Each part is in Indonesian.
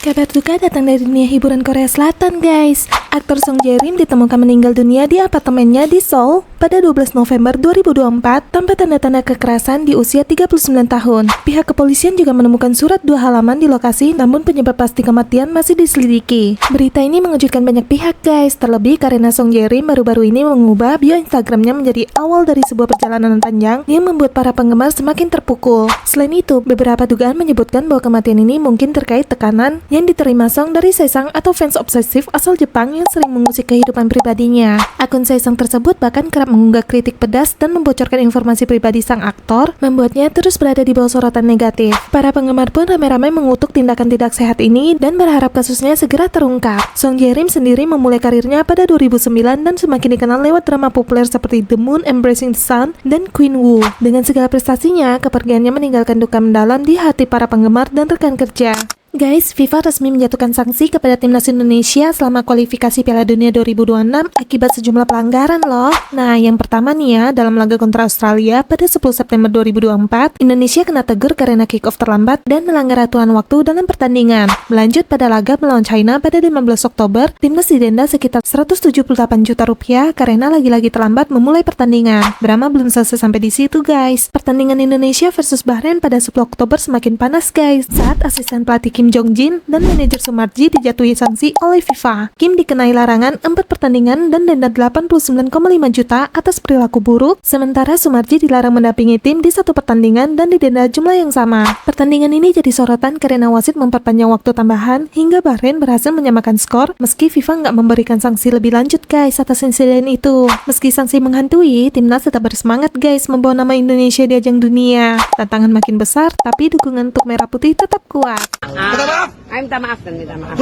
Kabar duka datang dari dunia hiburan Korea Selatan, guys. Aktor Song Jae-rim ditemukan meninggal dunia di apartemennya di Seoul pada 12 November 2024 tanpa tanda-tanda kekerasan di usia 39 tahun. Pihak kepolisian juga menemukan surat 2 halaman di lokasi, namun penyebab pasti kematian masih diselidiki. Berita ini mengejutkan banyak pihak, guys. Terlebih karena Song Jae-rim baru-baru ini mengubah bio Instagramnya menjadi awal dari sebuah perjalanan panjang yang membuat para penggemar semakin terpukul. Selain itu, beberapa dugaan menyebutkan bahwa kematian ini mungkin terkait tekanan yang diterima Song dari Saesang atau fans obsesif asal Jepang yang sering mengusik kehidupan pribadinya. Akun Saesang tersebut bahkan kerap mengunggah kritik pedas dan membocorkan informasi pribadi sang aktor, membuatnya terus berada di bawah sorotan negatif. Para penggemar pun ramai-ramai mengutuk tindakan tidak sehat ini dan berharap kasusnya segera terungkap. Song Jae-rim sendiri memulai karirnya pada 2009 dan semakin dikenal lewat drama populer seperti The Moon Embracing the Sun dan Queen Wu. Dengan segala prestasinya, kepergiannya meninggalkan duka mendalam di hati para penggemar dan rekan kerja. Guys, FIFA resmi menjatuhkan sanksi kepada timnas Indonesia selama kualifikasi Piala Dunia 2026 akibat sejumlah pelanggaran loh. Nah, yang pertama nih ya, dalam laga kontra Australia pada 10 September 2024, Indonesia kena tegur karena kick-off terlambat dan melanggar aturan waktu dalam pertandingan. Melanjut pada laga melawan China pada 15 Oktober, timnas didenda sekitar 178 juta rupiah karena lagi-lagi terlambat memulai pertandingan. Drama belum selesai sampai di situ, guys. Pertandingan Indonesia versus Bahrain pada 10 Oktober semakin panas, guys, saat asisten pelatih Kim Jong-jin dan manajer Sumarji dijatuhi sanksi oleh FIFA. Kim dikenai larangan 4 pertandingan dan denda 89,5 juta atas perilaku buruk, sementara Sumarji dilarang mendampingi tim di satu pertandingan dan didenda jumlah yang sama. Pertandingan ini jadi sorotan karena wasit memperpanjang waktu tambahan hingga Bahrain berhasil menyamakan skor meski FIFA nggak memberikan sanksi lebih lanjut, guys, atas insiden itu. Meski sanksi menghantui, timnas tetap bersemangat, guys, membawa nama Indonesia di ajang dunia. Tantangan makin besar, tapi dukungan untuk Merah Putih tetap kuat. Minta maaf dan minta maaf.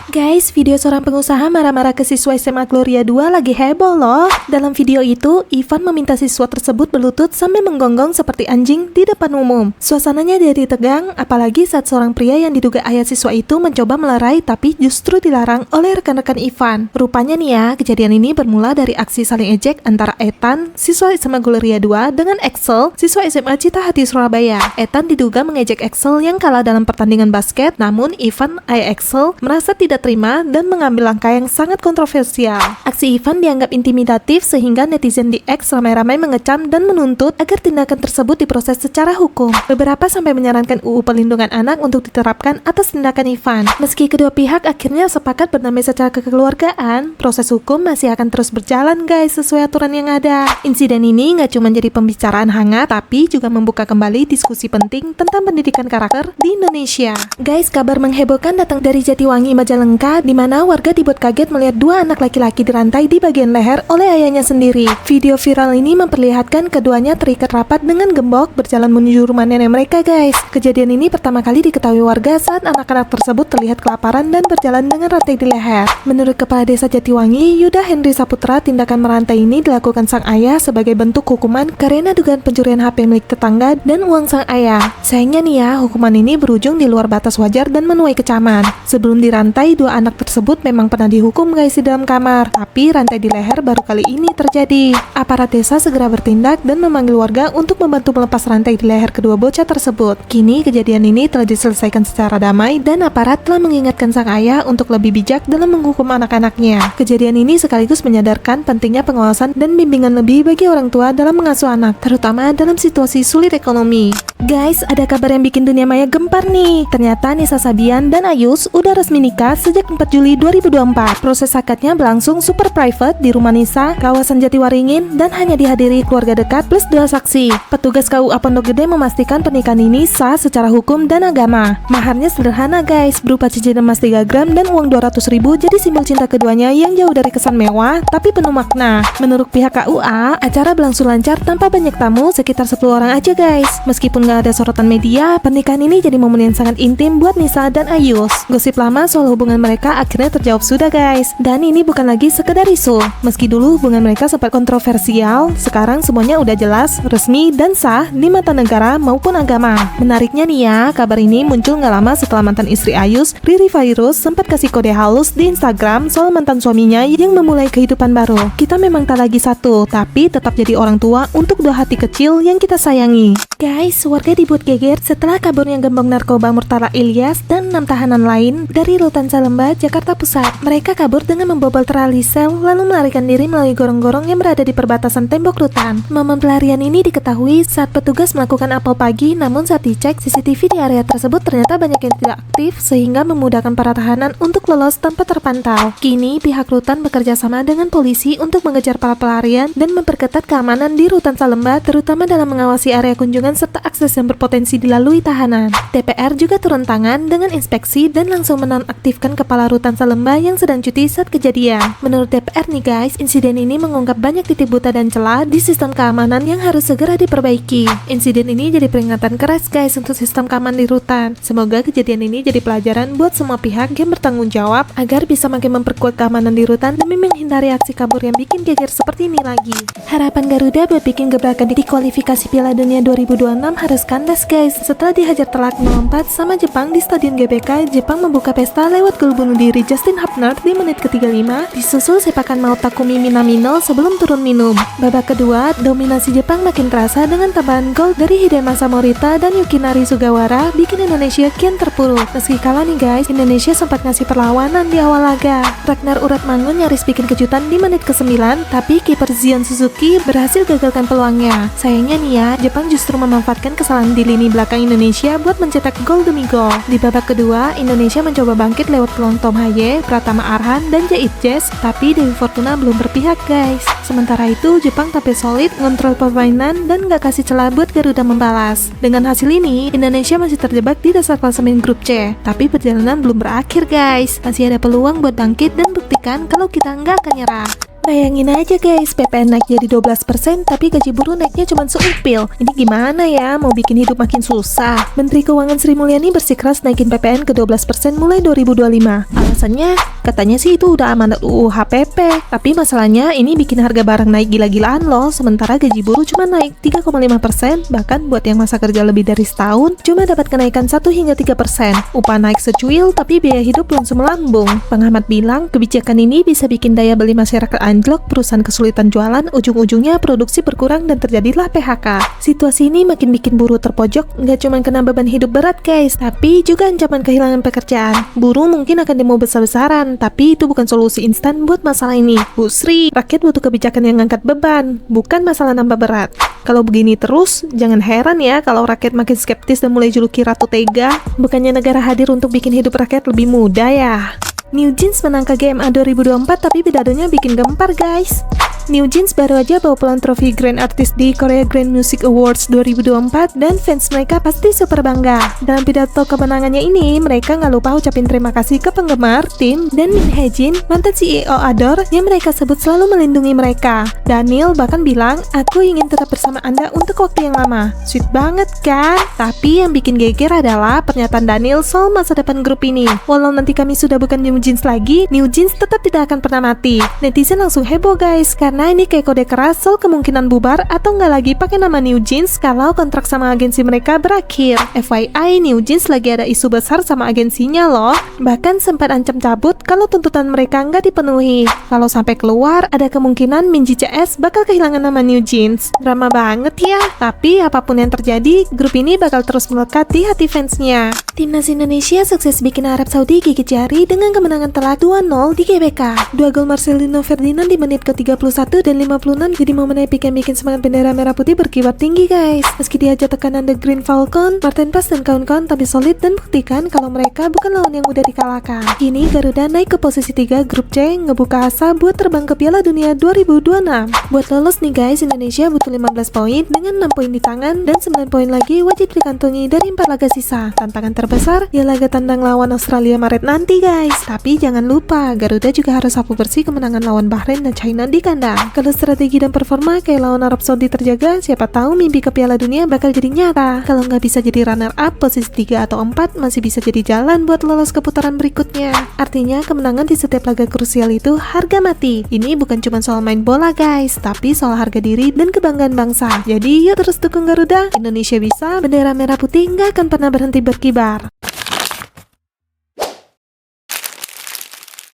Guys, video seorang pengusaha marah-marah ke siswa SMA Gloria 2 lagi heboh loh. Dalam video itu, Ivan meminta siswa tersebut berlutut sambil menggonggong seperti anjing di depan umum. Suasananya jadi tegang, apalagi saat seorang pria yang diduga ayah siswa itu mencoba melerai tapi justru dilarang oleh rekan-rekan Ivan. Rupanya nih ya, kejadian ini bermula dari aksi saling ejek antara Ethan, siswa SMA Gloria 2, dengan Axel, siswa SMA Citahati Surabaya. Ethan diduga mengejek Axel yang kalah dalam pertandingan basket, namun Ivan, ayah Axel, merasa tidak terima dan mengambil langkah yang sangat kontroversial. Aksi Ivan dianggap intimidatif sehingga netizen di X ramai-ramai mengecam dan menuntut agar tindakan tersebut diproses secara hukum. Beberapa sampai menyarankan UU Perlindungan Anak untuk diterapkan atas tindakan Ivan. Meski kedua pihak akhirnya sepakat berdamai secara kekeluargaan, proses hukum masih akan terus berjalan, guys, sesuai aturan yang ada. Insiden ini nggak cuma jadi pembicaraan hangat, tapi juga membuka kembali diskusi penting tentang pendidikan karakter di Indonesia. Guys, kabar menghebohkan datang dari Jatiwangi, Majalengka, di mana warga dibuat kaget melihat 2 anak laki-laki dirantai di bagian leher oleh ayahnya sendiri. Video viral ini memperlihatkan keduanya terikat rapat dengan gembok berjalan menuju rumah nenek mereka, guys. Kejadian ini pertama kali diketahui warga saat anak-anak tersebut terlihat kelaparan dan berjalan dengan rantai di leher. Menurut Kepala Desa Jatiwangi, Yuda Henry Saputra, tindakan merantai ini dilakukan sang ayah sebagai bentuk hukuman karena dugaan pencurian HP milik tetangga dan uang sang ayah. Sayangnya nih ya, hukuman ini berujung di luar batas wajar dan menuai kecaman. Sebelum dirantai, 2 anak tersebut memang pernah dihukum, guys, di dalam kamar, tapi rantai di leher baru kali ini terjadi. Aparat desa segera bertindak dan memanggil warga untuk membantu melepas rantai di leher kedua bocah tersebut. Kini kejadian ini telah diselesaikan secara damai dan aparat telah mengingatkan sang ayah untuk lebih bijak dalam menghukum anak-anaknya. Kejadian ini sekaligus menyadarkan pentingnya pengawasan dan bimbingan lebih bagi orang tua dalam mengasuh anak, terutama dalam situasi sulit ekonomi. Guys, ada kabar yang bikin dunia maya gempar nih. Ternyata Nisa Sabian dan Ayus udah resmi nikah sejak 4 Juli 2024. Proses akadnya berlangsung super private di rumah Nisa, kawasan Jatiwaringin, dan hanya dihadiri keluarga dekat plus 2 saksi. Petugas KUA Pondok Gede memastikan pernikahan ini sah secara hukum dan agama. Maharnya sederhana, guys, berupa cincin emas 3 gram dan uang 200.000 jadi simbol cinta keduanya yang jauh dari kesan mewah tapi penuh makna. Menurut pihak KUA, acara berlangsung lancar tanpa banyak tamu, sekitar 10 orang aja, guys. Meskipun nggak ada sorotan media, pernikahan ini jadi momen yang sangat intim buat Nisa dan Ayus. Gosip lama soal hubungan mereka akhirnya terjawab sudah, guys. Dan ini bukan lagi sekedar isu. Meski dulu hubungan mereka sempat kontroversial, sekarang semuanya udah jelas, resmi, dan sah di mata negara maupun agama. Menariknya nih ya, kabar ini muncul nggak lama setelah mantan istri Ayus, Riri Fairuz, sempat kasih kode halus di Instagram soal mantan suaminya yang memulai kehidupan baru. Kita memang tak lagi satu, tapi tetap jadi orang tua untuk 2 hati kecil yang kita sayangi. Guys, warga dibuat geger setelah kaburnya gembong narkoba Murtala Ilyas, dan 6 tahanan lain dari Rutan Salemba, Jakarta Pusat. Mereka kabur dengan membobol terali sel lalu melarikan diri melalui gorong-gorong yang berada di perbatasan tembok rutan. Momen pelarian ini diketahui saat petugas melakukan apel pagi, namun saat dicek CCTV di area tersebut ternyata banyak yang tidak aktif sehingga memudahkan para tahanan untuk lolos tanpa terpantau. Kini pihak rutan bekerja sama dengan polisi untuk mengejar para pelarian dan memperketat keamanan di Rutan Salemba, terutama dalam mengawasi area kunjungan serta akses yang berpotensi dilalui tahanan. DPR juga turun tangan dengan inspeksi dan langsung menonaktifkan Kepala Rutan Salemba yang sedang cuti saat kejadian. Menurut DPR nih guys, insiden ini mengungkap banyak titik buta dan celah di sistem keamanan yang harus segera diperbaiki. Insiden ini jadi peringatan keras guys untuk sistem keamanan di rutan. Semoga kejadian ini jadi pelajaran buat semua pihak yang bertanggung jawab agar bisa makin memperkuat keamanan di rutan demi menghindari aksi kabur yang bikin geger seperti ini lagi. Harapan Garuda buat bikin gebrakan di kualifikasi Piala Dunia 2026 harus kandas guys. Setelah dihajar telak 0-4 sama Jepang di Stadion GBK, Jepang membuka pesta lewat gol bunuh diri Justin Hubner di menit ke-35, disusul sepakan maut Takumi Minamino sebelum turun minum. Babak kedua, dominasi Jepang makin terasa dengan tambahan gol dari Hidemasa Morita dan Yukinari Sugawara bikin Indonesia kian terpuruk. Meski kalah nih guys, Indonesia sempat ngasih perlawanan di awal laga. Ragnar Uratmangun nyaris bikin kejutan di menit ke-9, tapi kiper Zion Suzuki berhasil gagalkan peluangnya. Sayangnya nih ya, Jepang justru memanfaatkan kesalahan di lini belakang Indonesia buat mencetak gol demi gol. Di babak kedua, Indonesia mencoba bangkit lewat peluang Tom Haye, Pratama Arhan, dan Jait Jazz, tapi Dewi Fortuna belum berpihak guys. Sementara itu, Jepang tampil solid, ngontrol permainan, dan gak kasih celah buat Garuda membalas. Dengan hasil ini, Indonesia masih terjebak di dasar klasemen grup C. Tapi perjalanan belum berakhir guys. Masih ada peluang buat bangkit dan buktikan kalau kita nggak akan nyerah. Bayangin aja guys, PPN naik jadi 12% tapi gaji buruh naiknya cuma seupil. Ini gimana ya, mau bikin hidup makin susah. Menteri Keuangan Sri Mulyani bersikeras naikin PPN ke 12% mulai 2025. Alasannya, katanya sih itu udah amanat UU HPP. Tapi masalahnya ini bikin harga barang naik gila-gilaan loh, sementara gaji buruh cuma naik 3,5%. Bahkan buat yang masa kerja lebih dari setahun, cuma dapat kenaikan 1 hingga 3%. Upah naik secuil tapi biaya hidup langsung melambung. Pengamat bilang, kebijakan ini bisa bikin daya beli masyarakat anjlok, perusahaan kesulitan jualan, ujung-ujungnya produksi berkurang dan terjadilah PHK. Situasi ini makin bikin buruh terpojok, nggak cuma kena beban hidup berat guys, tapi juga ancaman kehilangan pekerjaan. Buruh mungkin akan demo besar-besaran, tapi itu bukan solusi instan buat masalah ini. Bu Sri, rakyat butuh kebijakan yang ngangkat beban, bukan masalah nambah berat. Kalau begini terus, jangan heran ya kalau rakyat makin skeptis dan mulai juluki Ratu Tega. Bukannya negara hadir untuk bikin hidup rakyat lebih mudah ya. New Jeans menang KGMA 2024 tapi pidadonya bikin gempar guys. New Jeans baru aja bawa pulang trofi Grand Artist di Korea Grand Music Awards 2024 dan fans mereka pasti super bangga. Dalam pidato kemenangannya ini, mereka nggak lupa ucapin terima kasih ke penggemar, tim, dan Min Hye-jin, mantan CEO Adore yang mereka sebut selalu melindungi mereka. Daniel bahkan bilang, aku ingin tetap bersama Anda untuk waktu yang lama. Sweet banget kan? Tapi yang bikin geger adalah pernyataan Daniel soal masa depan grup ini. Walau nanti kami sudah bukan New Jeans lagi, New Jeans tetap tidak akan pernah mati. Netizen langsung heboh guys, karena ini kayak kode keras soal kemungkinan bubar atau nggak lagi pakai nama New Jeans kalau kontrak sama agensi mereka berakhir. FYI, New Jeans lagi ada isu besar sama agensinya loh. Bahkan sempat ancam cabut kalau tuntutan mereka nggak dipenuhi. Kalau sampai keluar, ada kemungkinan Minji CS bakal kehilangan nama New Jeans. Drama banget ya. Tapi apapun yang terjadi, grup ini bakal terus melekat di hati fansnya. Timnas Indonesia sukses bikin Arab Saudi gigit jari dengan kemenangan telak 2-0 di GBK. 2 gol Marcelino Ferdinand di menit ke-31 dan 56 jadi momen epik yang bikin semangat bendera merah putih berkibar tinggi guys. Meski diajak tekanan The Green Falcon, Martin Paes dan kawan-kawan tapi solid dan buktikan kalau mereka bukan lawan yang mudah dikalahkan. Kini Garuda naik ke posisi 3 grup C, ngebuka asa buat terbang ke Piala Dunia 2026. Buat lolos nih guys, Indonesia butuh 15 poin dengan 6 poin di tangan dan 9 poin lagi wajib dikantongi dari 4 laga sisa. Tantangan terbesar ya laga tandang lawan Australia Maret nanti guys. Tapi jangan lupa, Garuda juga harus sapu bersih kemenangan lawan Bahrain dan China di kandang. Kalau strategi dan performa kayak lawan Arab Saudi terjaga, siapa tahu mimpi ke Piala Dunia bakal jadi nyata. Kalau nggak bisa jadi runner up, posisi 3 atau 4 masih bisa jadi jalan buat lolos ke putaran berikutnya. Artinya kemenangan di setiap laga krusial itu harga mati. Ini bukan cuma soal main bola guys, tapi soal harga diri dan kebanggaan bangsa. Jadi yuk terus dukung Garuda, Indonesia bisa, bendera merah putih nggak akan pernah berhenti berkibar.